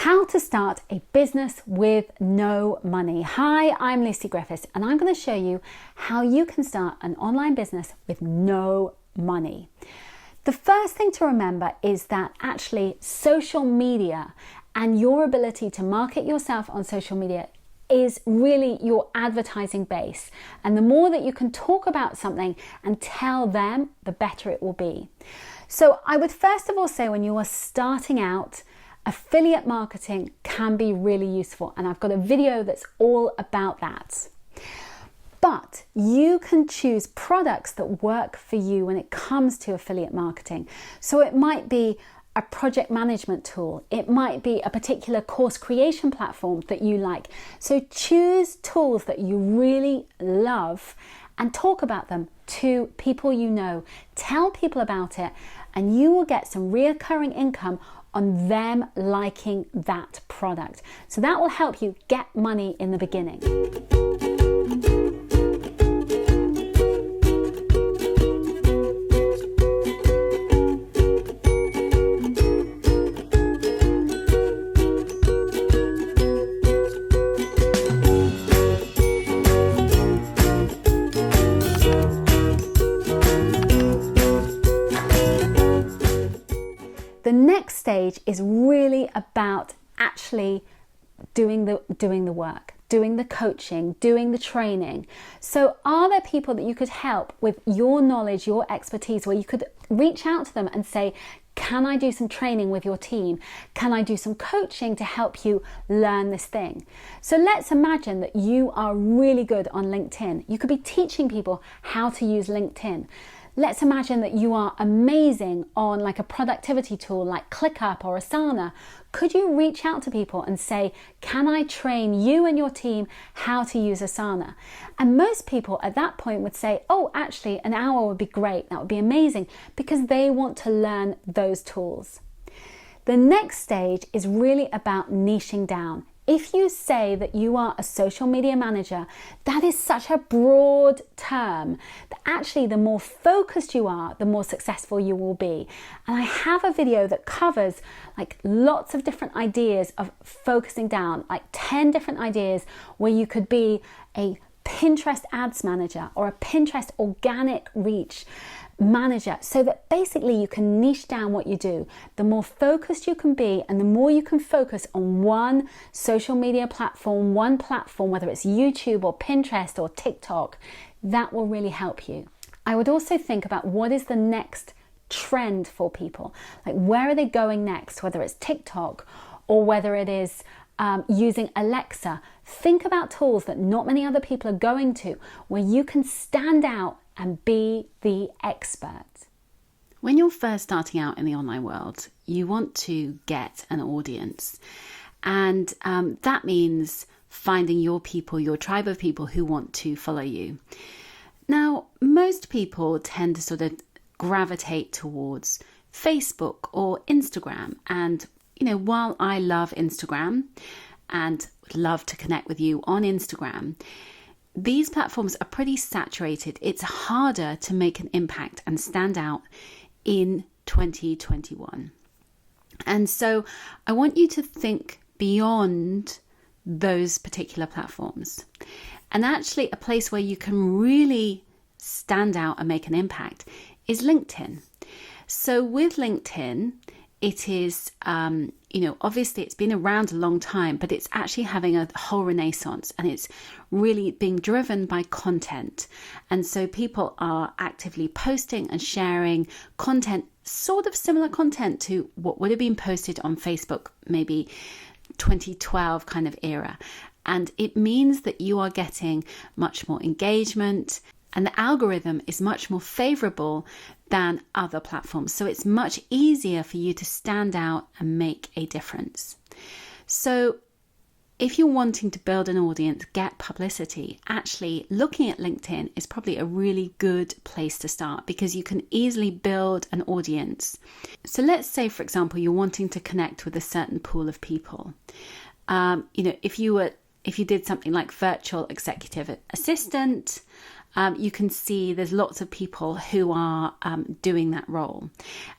How to start a business with no money. Hi, I'm Lucy Griffiths, and I'm going to show you how you can start an online business with no money. The first thing to remember is that actually social media and your ability to market yourself on social media is really your advertising base. And the more that you can talk about something and tell them, the better it will be. So I would first of all say, when you are starting out, affiliate marketing can be really useful, and I've got a video that's all about that. But you can choose products that work for you when it comes to affiliate marketing. So it might be a project management tool, it might be a particular course creation platform that you like. So choose tools that you really love and talk about them to people you know. Tell people about it, and you will get some reoccurring income on them liking that product. So that will help you get money in the beginning. The next stage is really about actually doing the work, doing the coaching, doing the training. So are there people that you could help with your knowledge, your expertise, where you could reach out to them and say, can I do some training with your team? Can I do some coaching to help you learn this thing? So let's imagine that you are really good on LinkedIn. You could be teaching people how to use LinkedIn. Let's imagine that you are amazing on like a productivity tool like ClickUp or Asana. Could you reach out to people and say, can I train you and your team how to use Asana? And most people at that point would say, oh, actually an hour would be great. That would be amazing, because they want to learn those tools. The next stage is really about niching down. If you say that you are a social media manager, that is such a broad term that actually the more focused you are, the more successful you will be. And I have a video that covers like lots of different ideas of focusing down, like 10 different ideas where you could be a Pinterest ads manager or a Pinterest organic reach manager, so that basically you can niche down what you do. The more focused you can be, and the more you can focus on one social media platform, whether it's YouTube or Pinterest or TikTok, that will really help you. I would also think about what is the next trend for people, like where are they going next, whether it's TikTok or whether it is using Alexa. Think about tools that not many other people are going to, where you can stand out and be the expert. When you're first starting out in the online world, you want to get an audience. And that means finding your people, your tribe of people who want to follow you. Now, most people tend to sort of gravitate towards Facebook or Instagram. And, you know, while I love Instagram and would love to connect with you on Instagram, these platforms are pretty saturated. It's harder to make an impact and stand out in 2021. And so I want you to think beyond those particular platforms. And actually a place where you can really stand out and make an impact is LinkedIn. So with LinkedIn, it is, obviously it's been around a long time, but it's actually having a whole renaissance, and it's really being driven by content. And so people are actively posting and sharing content, sort of similar content to what would have been posted on Facebook, maybe 2012 kind of era. And it means that you are getting much more engagement, and the algorithm is much more favorable than other platforms. So it's much easier for you to stand out and make a difference. So if you're wanting to build an audience, get publicity, actually looking at LinkedIn is probably a really good place to start, because you can easily build an audience. So let's say, for example, you're wanting to connect with a certain pool of people. If you did something like virtual executive assistant, you can see there's lots of people who are doing that role.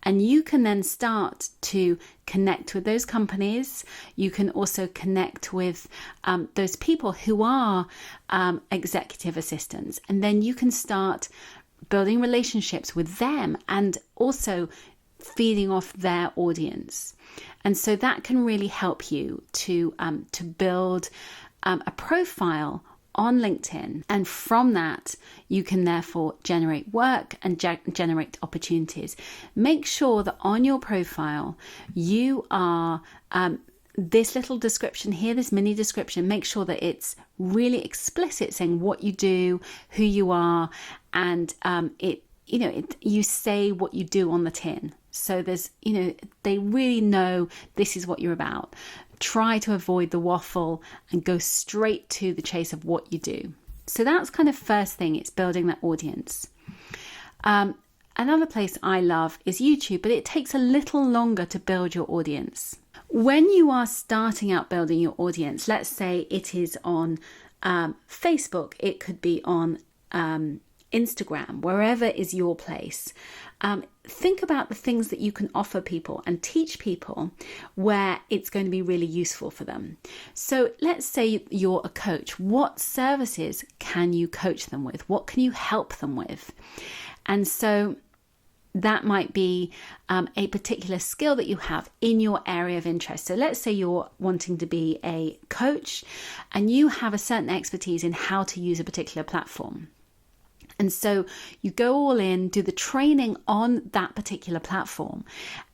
And you can then start to connect with those companies. You can also connect with those people who are executive assistants. And then you can start building relationships with them and also feeding off their audience. And so that can really help you to build a profile on LinkedIn. And from that, you can therefore generate work and generate opportunities. Make sure that on your profile, you are this little description here, this mini description, make sure that it's really explicit, saying what you do, who you are, and you say what you do on the tin. So there's, they really know this is what you're about. Try to avoid the waffle and go straight to the chase of what you do. So that's kind of first thing, it's building that audience. Another place I love is YouTube, but it takes a little longer to build your audience. When you are starting out building your audience, let's say it is on Facebook, it could be on Instagram, wherever is your place. Think about the things that you can offer people and teach people where it's going to be really useful for them. So let's say you're a coach. What services can you coach them with? What can you help them with? And so that might be a particular skill that you have in your area of interest. So let's say you're wanting to be a coach and you have a certain expertise in how to use a particular platform. And so you go all in, do the training on that particular platform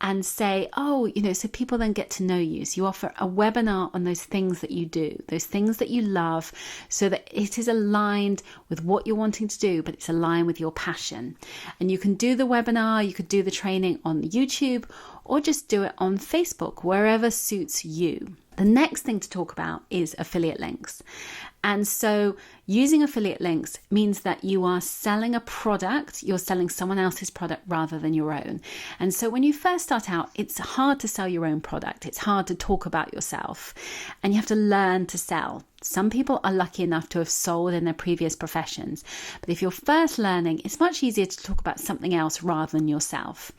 and say, so people then get to know you. So you offer a webinar on those things that you do, those things that you love, so that it is aligned with what you're wanting to do, but it's aligned with your passion. And you can do the webinar, you could do the training on YouTube, or just do it on Facebook, wherever suits you. The next thing to talk about is affiliate links. And so using affiliate links means that you are selling a product, you're selling someone else's product rather than your own. And so when you first start out, it's hard to sell your own product. It's hard to talk about yourself, and you have to learn to sell. Some people are lucky enough to have sold in their previous professions. But if you're first learning, it's much easier to talk about something else rather than yourself.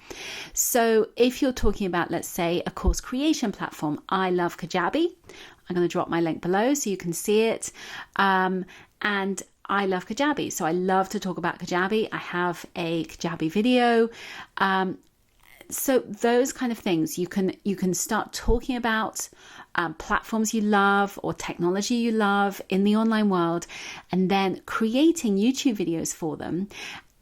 So if you're talking about, let's say, a course creation platform, I love Kajabi. I'm going to drop my link below so you can see it. And I love Kajabi. So I love to talk about Kajabi. I have a Kajabi video. So those kind of things, you can start talking about platforms you love or technology you love in the online world, and then creating YouTube videos for them,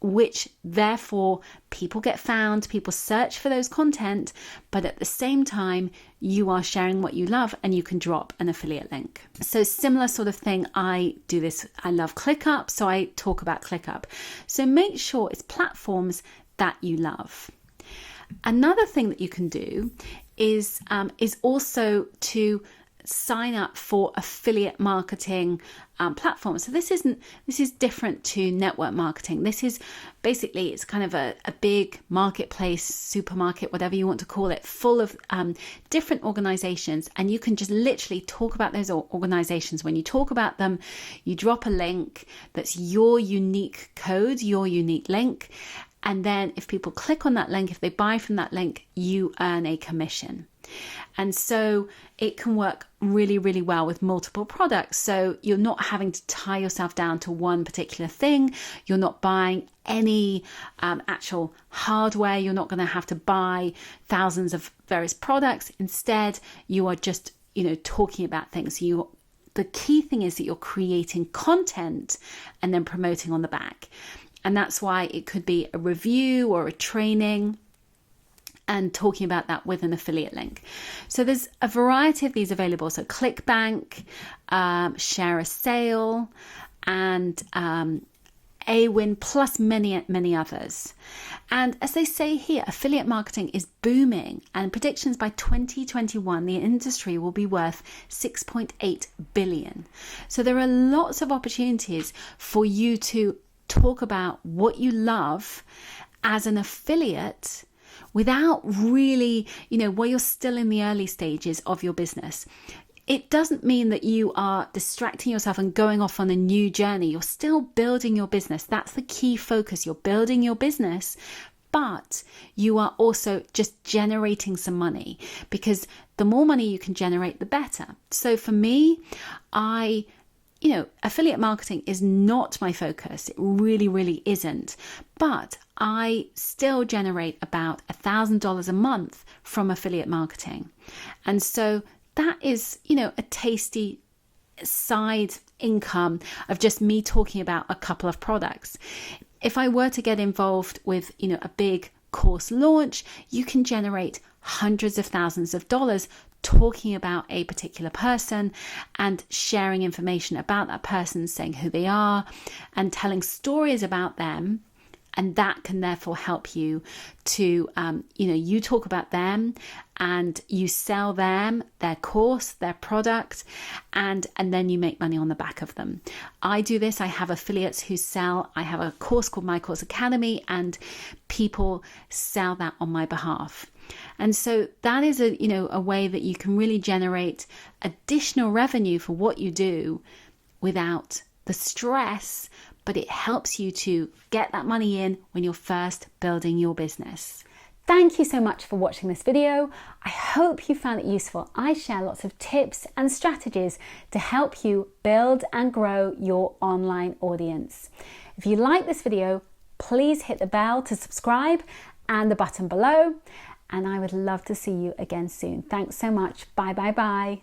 which therefore people get found, people search for those content, but at the same time you are sharing what you love and you can drop an affiliate link. So similar sort of thing, I do this, I love ClickUp, so I talk about ClickUp. So make sure it's platforms that you love. Another thing that you can do is also to sign up for affiliate marketing platforms. So this is different to network marketing. This is basically, it's kind of a big marketplace, supermarket, whatever you want to call it, full of different organizations, and you can just literally talk about those organizations. When you talk about them, you drop a link that's your unique code, your unique link. And then if people click on that link, if they buy from that link, you earn a commission. And so it can work really, really well with multiple products. So you're not having to tie yourself down to one particular thing. You're not buying any actual hardware. You're not going to have to buy thousands of various products. Instead, you are just, talking about things. The key thing is that you're creating content and then promoting on the back. And that's why it could be a review or a training and talking about that with an affiliate link. So there's a variety of these available. So ClickBank, Share a Sale, and AWin, plus many, many others. And as they say here, affiliate marketing is booming, and predictions by 2021, the industry will be worth 6.8 billion. So there are lots of opportunities for you to talk about what you love as an affiliate without really, where you're still in the early stages of your business. it doesn't mean that you are distracting yourself and going off on a new journey. You're still building your business. That's the key focus. You're building your business, but you are also just generating some money, because the more money you can generate, the better. So for me, affiliate marketing is not my focus. It really, really isn't. But I still generate about $1,000 a month from affiliate marketing. And so that is, a tasty side income of just me talking about a couple of products. If I were to get involved with, a big course launch, you can generate hundreds of thousands of dollars talking about a particular person and sharing information about that person, saying who they are and telling stories about them. And that can therefore help you to, you talk about them and you sell them, their course, their product, and then you make money on the back of them. I do this. I have affiliates who sell. I have a course called My Course Academy, and people sell that on my behalf. And so that is a way that you can really generate additional revenue for what you do without the stress, but it helps you to get that money in when you're first building your business. Thank you so much for watching this video. I hope you found it useful. I share lots of tips and strategies to help you build and grow your online audience. If you like this video, please hit the bell to subscribe and the button below. And I would love to see you again soon. Thanks so much. Bye, bye, bye.